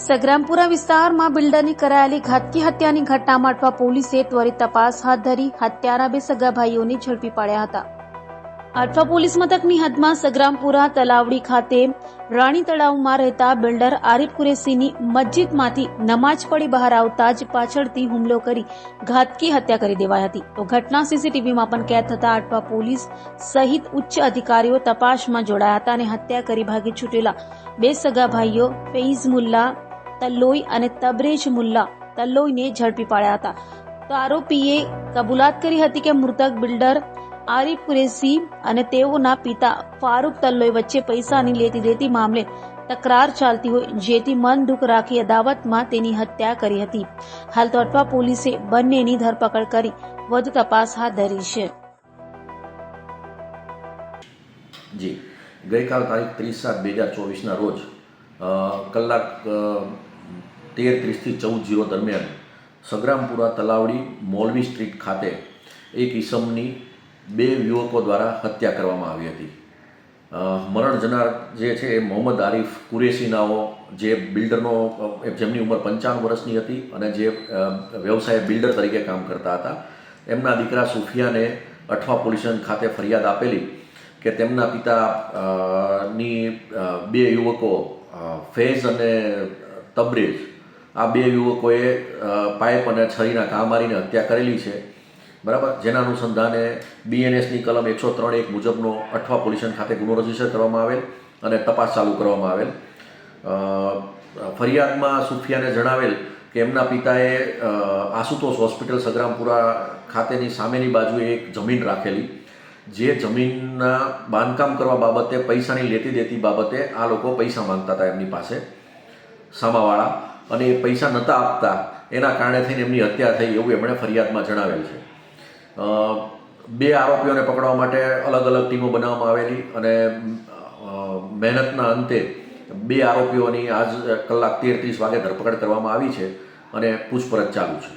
સગ્રામપુરા વિસ્તારમાં બિલ્ડરની કરાયેલી ઘાતકી હત્યાની ઘટનામાં અટવા પોલીસે ત્વરિત તપાસ હાથ ધરી હત્યારા બે સગા ભાઈઓને ઝડપી પાડ્યા હતા. અટવા પોલીસ મથકની હદમાં સગ્રામપુરા તલાવડી ખાતે રાણી તળાવમાં રહેતા બિલ્ડર આરિફ કુરેશીની મસ્જિદમાંથી નમાજ પઢી બહાર આવતા જ પાછળથી હુમલો કરી ઘાતકી હત્યા કરી દેવાઈ હતી. તો ઘટના સીસીટીવીમાં પણ કેદ થતા અટવા પોલીસ સહિત ઉચ્ચ અધિકારીઓ તપાસમાં જોડાયા હતા અને હત્યા કરી ભાગી છૂટેલા બે સગા ભાઈઓ ફૈઝ મુલ્લા તલ્લોઈ અને તબરેજ મુલ્લા તલ્લોઈને ઝડપી પાડ્યા હતા. તો આરોપીએ કબૂલાત કરી હતી કે મૃતક બિલ્ડર આરિફ કુરેશી અને તેઓના પિતા ફારૂક તલ્લોઈ વચ્ચે પૈસાની લેતી દેતી મામલે તકરાર ચાલતી હોય, જેથી મન દુઃખ રાખી અદાવતમાં તેની હત્યા કરી હતી. હાલ તો અટવા પોલીસે બંનેની ધરપકડ કરી વધુ તપાસ હાથ ધરી છે. જી, ગઈકાલ તારીખ 30/7/2024 ના રોજ કલાક 13:30 થી 14:00 દરમિયાન સગ્રામપુરા તલાવડી મોલવી સ્ટ્રીટ ખાતે એક ઈસમની બે યુવકો દ્વારા હત્યા કરવામાં આવી હતી. મરણ જનાર જે છે એ મોહમ્મદ આરિફ કુરેશી નાઓ, જે બિલ્ડરનો જેમની ઉંમર 55 વર્ષની હતી અને જે વ્યવસાય બિલ્ડર તરીકે કામ કરતા હતા. એમના દીકરા સુફિયાને અઠવા પોલીસ સ્ટેશન ખાતે ફરિયાદ આપેલી કે તેમના પિતાની બે યુવકો ફૈઝ અને તબરેજ, આ બે યુવકોએ પાઇપ અને છરીના ઘા મારીને હત્યા કરેલી છે. બરાબર, જેના અનુસંધાને BNSની કલમ 103(1) મુજબનો અઠવા પોલીસ સ્ટેશન ખાતે ગુનો રજીસ્ટર કરવામાં આવેલ અને તપાસ ચાલુ કરવામાં આવેલ. ફરિયાદમાં સુફિયાને જણાવેલ કે એમના પિતાએ આશુતોષ હોસ્પિટલ સગ્રામપુરા ખાતેની સામેની બાજુએ એક જમીન રાખેલી, જે જમીનના બાંધકામ કરવા બાબતે પૈસાની લેતી દેતી બાબતે આ લોકો પૈસા માંગતા હતા એમની પાસે, સામાવાળા, અને એ પૈસા નહોતા આપતા, એના કારણે થઈને એમની હત્યા થઈ એવું એમણે ફરિયાદમાં જણાવેલ છે. બે આરોપીઓને પકડવા માટે અલગ અલગ ટીમો બનાવવામાં આવેલી અને મહેનતના અંતે બે આરોપીઓની આજ કલાક 13:30 વાગે ધરપકડ કરવામાં આવી છે અને પૂછપરછ ચાલુ છે.